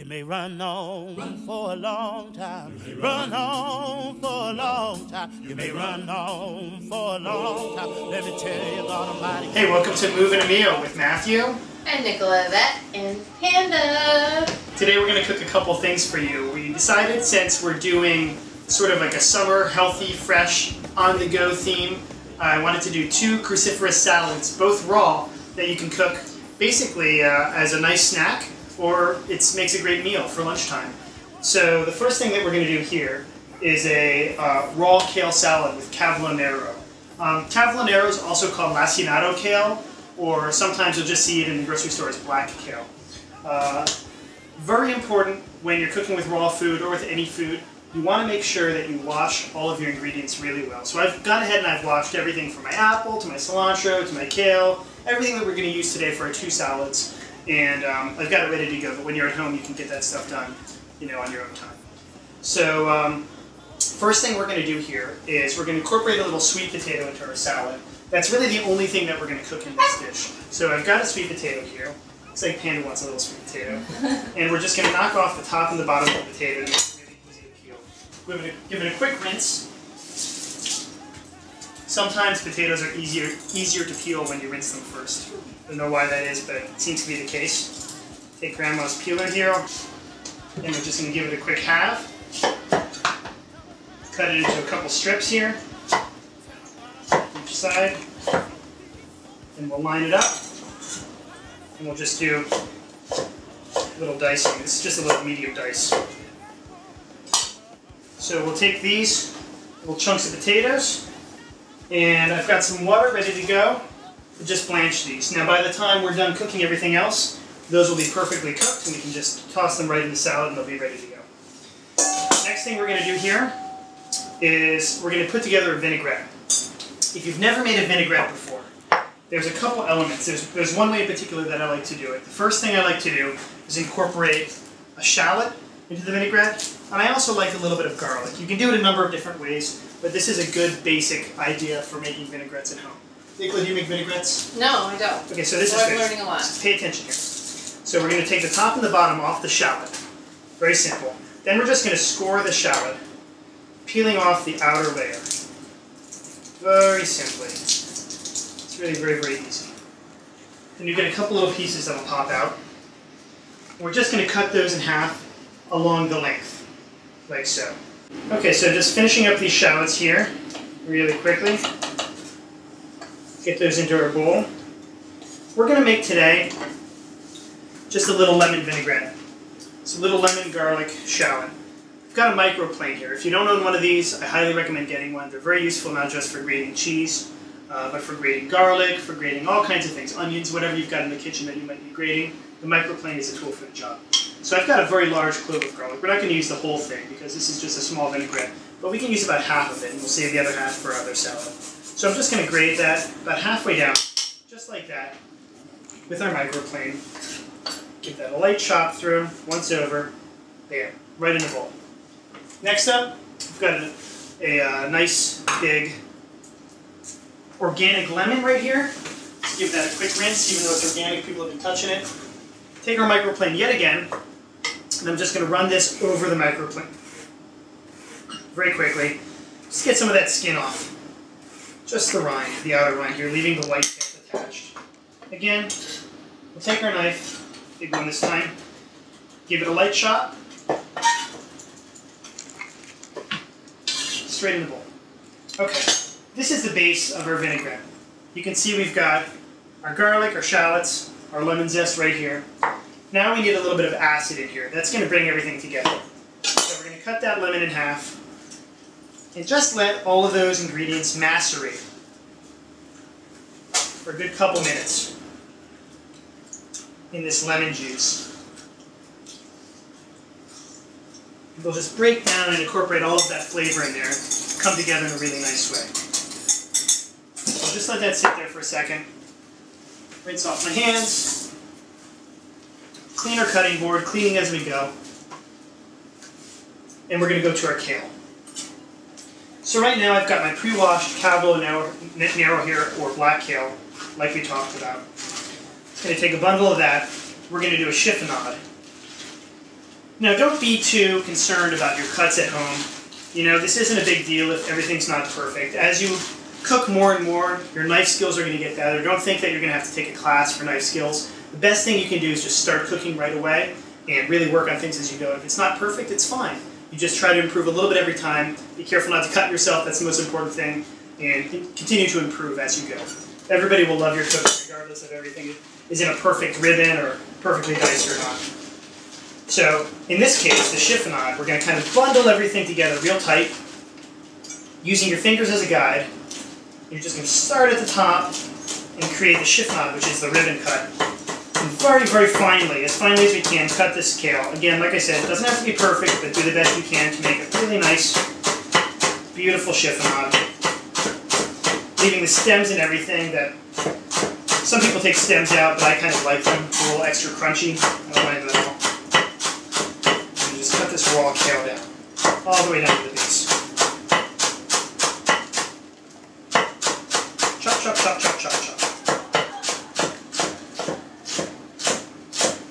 You may run on for a long time. Run on for a long time. You may run on for a long time. Let me tell you, God Almighty. Hey, welcome to Moving a Meal with Matthew. And Nicole Yvette and Panda. Today we're going to cook a couple things for you. We decided, since we're doing sort of like a summer, healthy, fresh, on-the-go theme, I wanted to do 2 cruciferous salads, both raw, that you can cook basically as a nice snack, or it makes a great meal for lunchtime. So the first thing that we're going to do here is a raw kale salad with cavolo nero. Cavolo nero is also called lacinato kale, or sometimes you'll just see it in the grocery store as black kale. Very important when you're cooking with raw food or with any food, you want to make sure that you wash all of your ingredients really well. So I've gone ahead and I've washed everything from my apple to my cilantro to my kale, everything that we're going to use today for our 2 salads. And I've got it ready to go, but when you're at home you can get that stuff done, on your own time. So first thing we're going to do here is we're going to incorporate a little sweet potato into our salad. That's really the only thing that we're going to cook in this dish. So I've got a sweet potato here. Looks like Panda wants a little sweet potato. And we're just going to knock off the top and the bottom of the potato to make it really easy to peel. We're going to give it a quick rinse. Sometimes potatoes are easier to peel when you rinse them first. I don't know why that is, but it seems to be the case. Take Grandma's peeler here, and we're just going to give it a quick halve. Cut it into a couple strips here, each side, and we'll line it up. And we'll just do a little dicing. This is just a little medium dice. So we'll take these little chunks of potatoes, and I've got some water ready to go. Just blanch these. Now by the time we're done cooking everything else, those will be perfectly cooked and we can just toss them right in the salad and they'll be ready to go. Next thing we're going to do here is we're going to put together a vinaigrette. If you've never made a vinaigrette before, there's a couple elements. There's one way in particular that I like to do it. The first thing I like to do is incorporate a shallot into the vinaigrette, and I also like a little bit of garlic. You can do it a number of different ways, but this is a good basic idea for making vinaigrettes at home. Nicole, do you make vinaigrettes? No, I don't. Okay, so this is I'm learning a lot. Pay attention here. So we're going to take the top and the bottom off the shallot. Very simple. Then we're just going to score the shallot, peeling off the outer layer. Very simply. It's really very, very easy. Then you get a couple little pieces that will pop out. We're just going to cut those in half along the length, like so. Okay, so just finishing up these shallots here really quickly. Get those into our bowl. We're going to make today just a little lemon vinaigrette. It's a little lemon garlic shallot. I've got a microplane here. If you don't own one of these, I highly recommend getting one. They're very useful not just for grating cheese, but for grating garlic, for grating all kinds of things, onions, whatever you've got in the kitchen that you might be grating. The microplane is a tool for the job. So I've got a very large clove of garlic. We're not going to use the whole thing because this is just a small vinaigrette, but we can use about half of it and we'll save the other half for our other salad. So I'm just going to grate that about halfway down, just like that, with our microplane. Give that a light chop through, once over, there, right in the bowl. Next up, we've got a nice big organic lemon right here. Let's give that a quick rinse, even though it's organic, people have been touching it. Take our microplane yet again, and I'm just going to run this over the microplane very quickly. Just get some of that skin off. Just the rind, the outer rind here, leaving the white tip attached. Again, we'll take our knife, big one this time, give it a light chop, straight in the bowl. Okay, this is the base of our vinaigrette. You can see we've got our garlic, our shallots, our lemon zest right here. Now we need a little bit of acid in here. That's going to bring everything together. So we're going to cut that lemon in half. And just let all of those ingredients macerate for a good couple minutes in this lemon juice. They'll just break down and incorporate all of that flavor in there, come together in a really nice way. So just let that sit there for a second. Rinse off my hands. Clean our cutting board, cleaning as we go. And we're going to go to our kale. So right now I've got my pre-washed cavolo nero here, or black kale, like we talked about. I'm going to take a bundle of that. We're going to do a chiffonade. Now, don't be too concerned about your cuts at home. You know, this isn't a big deal if everything's not perfect. As you cook more and more, your knife skills are going to get better. Don't think that you're going to have to take a class for knife skills. The best thing you can do is just start cooking right away and really work on things as you go. If it's not perfect, it's fine. You just try to improve a little bit every time. Be careful not to cut yourself. That's the most important thing. And continue to improve as you go. Everybody will love your cooking regardless of everything is in a perfect ribbon or perfectly diced or not. So in this case, the chiffonade, we're going to kind of bundle everything together real tight using your fingers as a guide. You're just going to start at the top and create the chiffonade, which is the ribbon cut. And very, very finely as we can, cut this kale. Again, like I said, it doesn't have to be perfect, but do the best you can to make a really nice, beautiful chiffonade. Leaving the stems and everything that some people take stems out, but I kind of like them. It's a little extra crunchy. I don't mind them at all. And just cut this raw kale down, all the way down to the base. Chop, chop, chop, chop, chop, chop.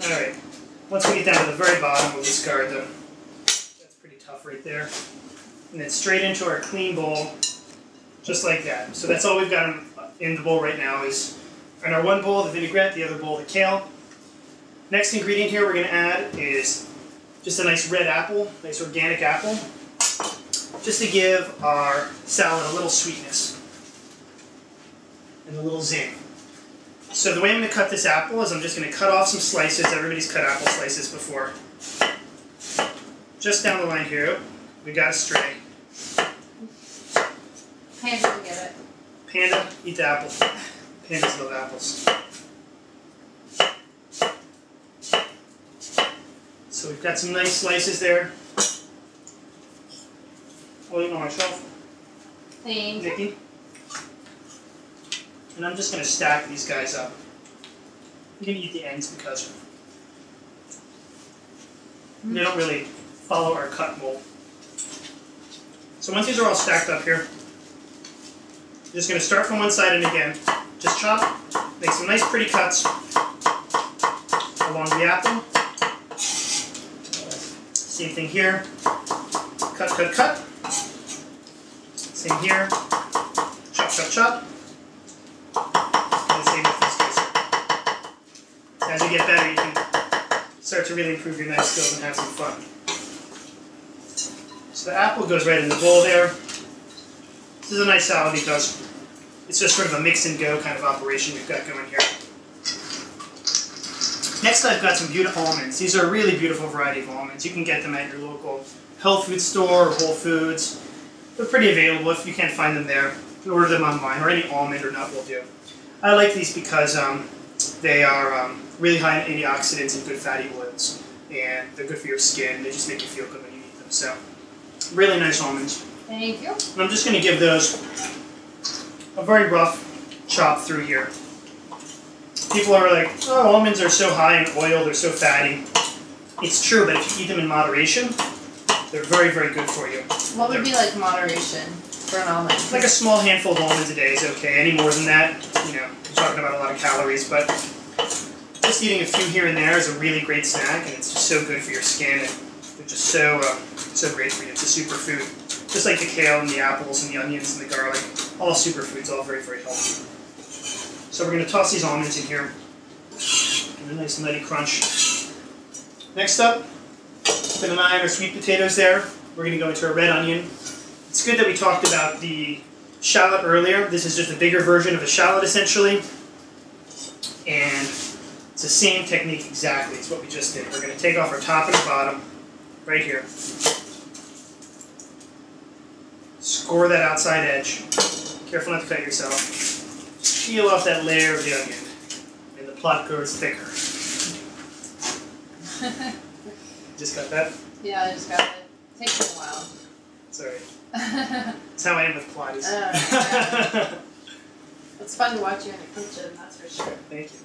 Alright, once we get down to the very bottom, we'll discard them. That's pretty tough right there. And then straight into our clean bowl, just like that. So that's all we've got in the bowl right now is in our one bowl, the vinaigrette, the other bowl, the kale. Next ingredient here we're going to add is just a nice red apple, nice organic apple, just to give our salad a little sweetness and a little zing. So the way I'm going to cut this apple is I'm just going to cut off some slices. Everybody's cut apple slices before. Just down the line here, we got a stray. Panda will get it. Panda, eat the apple. Pandas love apples. So we've got some nice slices there. I'll eat on myself. Thank you. Nikki. And I'm just going to stack these guys up. You can eat the ends because they don't really follow our cut mold. So once these are all stacked up here, I'm just going to start from one side and again, just chop, make some nice pretty cuts along the apple. Same thing here. Cut, cut, cut. Same here. Chop, chop, chop. And same with these guys. As you get better, you can start to really improve your knife skills and have some fun. So the apple goes right in the bowl there. This is a nice salad because it's just sort of a mix and go kind of operation we've got going here. Next I've got some beautiful almonds. These are a really beautiful variety of almonds. You can get them at your local health food store or Whole Foods. They're pretty available if you can't find them there. You can order them online, or any almond or nut will do. I like these because they are really high in antioxidants and good fatty oils. And they're good for your skin. They just make you feel good when you eat them. So, really nice almonds. Thank you. And I'm just going to give those a very rough chop through here. People are like, oh, almonds are so high in oil, they're so fatty. It's true, but if you eat them in moderation, they're very, very good for you. What would be like moderation for an almond? Like a small handful of almonds a day is okay. Any more than that, you know, you're talking about a lot of calories, but just eating a few here and there is a really great snack, and it's just so good for your skin, and they're just so great for you. It's a superfood. Just like the kale and the apples and the onions and the garlic, all superfoods, all very, very healthy. So we're going to toss these almonds in here. Get a nice nutty crunch. Next up, put an eye on our sweet potatoes there. We're going to go into a red onion. It's good that we talked about the shallot earlier. This is just a bigger version of a shallot essentially. And it's the same technique exactly. It's what we just did. We're going to take off our top and bottom right here. Score that outside edge. Careful not to cut yourself. Peel off that layer of the onion, and the plot grows thicker. Just got that? Yeah, I just got it. Takes me a while. Sorry. That's how I am with Pilates. Yeah. It's fun to watch you in the kitchen, that's for sure. Thank you.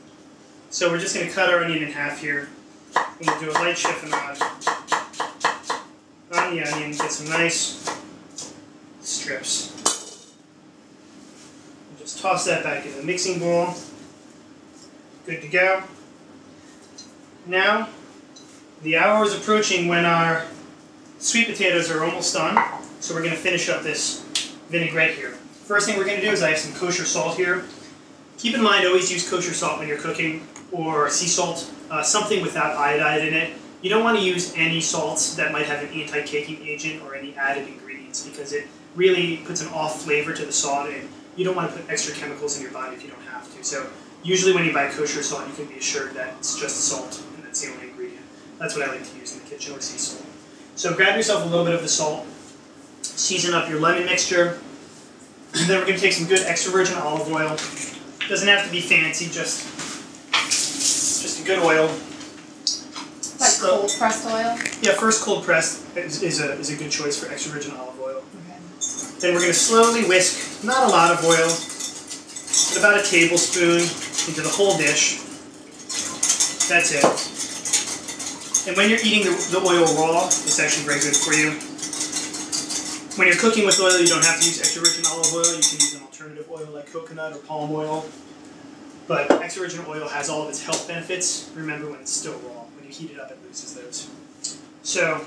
So we're just going to cut our onion in half here. We're going to do a light chiffonade on the onion, get some nice strips. Just toss that back in the mixing bowl. Good to go. Now, The hour is approaching when our sweet potatoes are almost done, so we're going to finish up this vinaigrette here. First thing we're going to do is I have some kosher salt here. Keep in mind, always use kosher salt when you're cooking, or sea salt, something without iodide in it. You don't want to use any salts that might have an anti-caking agent or any added ingredients, because it really puts an off flavor to the salt, and you don't want to put extra chemicals in your body if you don't have to. So usually when you buy kosher salt, you can be assured that it's just salt, and that's the only ingredient. That's what I like to use in the kitchen, or sea salt. So grab yourself a little bit of the salt, season up your lemon mixture, and then we're going to take some good extra virgin olive oil. Doesn't have to be fancy, just a good oil. Like cold pressed oil? Yeah, first cold pressed is a good choice for extra virgin olive oil. Okay. Then we're going to slowly whisk, not a lot of oil, but about a tablespoon into the whole dish. That's it. And when you're eating the oil raw, it's actually very good for you. When you're cooking with oil, you don't have to use extra virgin olive oil. You can use an alternative oil like coconut or palm oil. But extra virgin oil has all of its health benefits. Remember, when it's still raw. When you heat it up, it loses those. So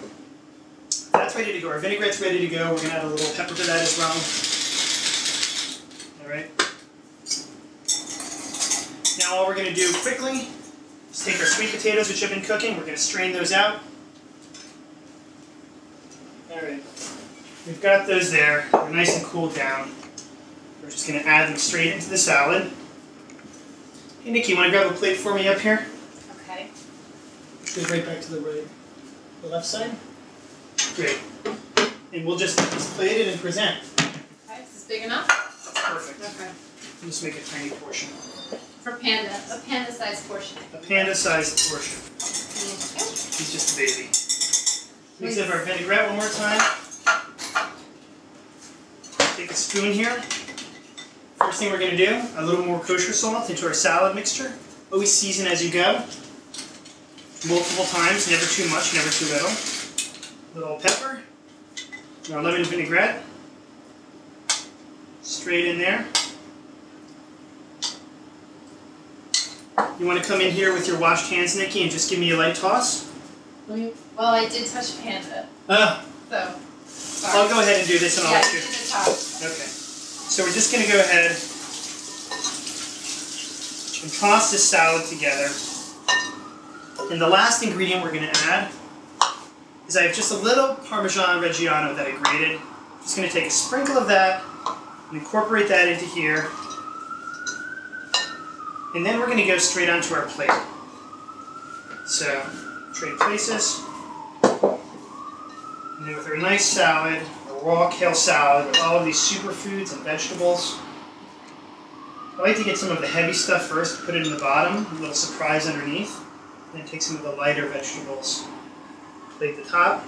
that's ready to go. Our vinaigrette's ready to go. We're going to add a little pepper to that as well. All right. Now all we're going to do quickly is take our sweet potatoes, which have been cooking. We're going to strain those out. All right. We've got those there. They're nice and cooled down. We're just going to add them straight into the salad. Hey, Nikki, you want to grab a plate for me up here? Okay. Go right back to the left side. Great. And we'll just plate it and present. Okay, is this big enough? Perfect. Okay. We'll just make a tiny portion. For panda, a panda-sized portion. A panda-sized portion. Okay. He's just a baby. Mix up our vinaigrette one more time. Take a spoon here. First thing we're going to do, a little more kosher salt into our salad mixture. Always season as you go. Multiple times, never too much, never too little. A little pepper. And our lemon vinaigrette. Straight in there. You want to come in here with your washed hands, Nikki, and just give me a light toss? Well, I did touch panda. Oh. So, sorry. I'll go ahead and do this and I'll let you. Yeah, the top. Okay. So we're just going to go ahead and toss this salad together. And the last ingredient we're going to add is I have just a little Parmesan Reggiano that I grated. I'm just going to take a sprinkle of that and incorporate that into here. And then we're going to go straight onto our plate. So, trade places. And then with our nice salad, our raw kale salad with all of these superfoods and vegetables. I like to get some of the heavy stuff first, put it in the bottom, a little surprise underneath. And then take some of the lighter vegetables, plate the top.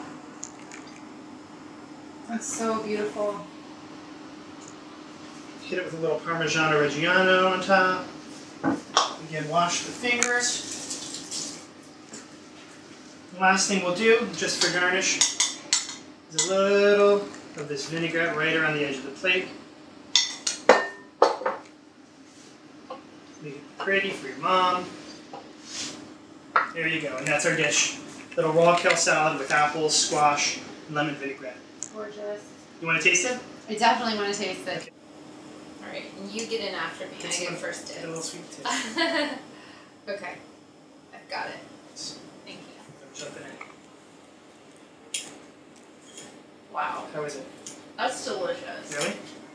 That's so beautiful. Hit it with a little Parmigiano Reggiano on top. Again, wash the fingers. The last thing we'll do, just for garnish, is a little of this vinaigrette right around the edge of the plate. Make it pretty for your mom. There you go, and that's our dish. Little raw kale salad with apples, squash, and lemon vinaigrette. Gorgeous. You want to taste it? I definitely want to taste it. Okay. Alright, and you get in after me. I get first Get a dibs. little sweet potato. Okay. I've got it. Thank you. I'm jumping in. Wow. How is it? That's delicious. Really?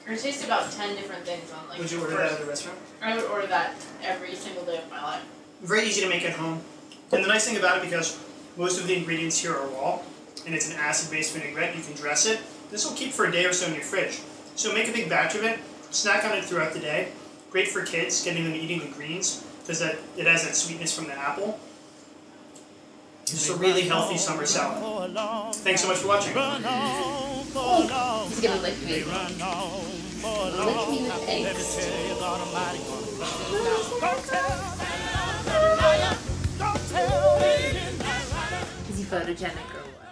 I tasted about 10 different things on like. Would you order that at the restaurant? I would order that every single day of my life. Very easy to make at home. And the nice thing about it, because most of the ingredients here are raw, and it's an acid-based vinaigrette, you can dress it. This will keep for a day or so in your fridge. So make a big batch of it, snack on it throughout the day. Great for kids, getting them eating the greens, because it has that sweetness from the apple. Just a really healthy summer salad. Thanks so much for watching. He's gonna lick me. Lick me with eggs. Is he photogenic or what?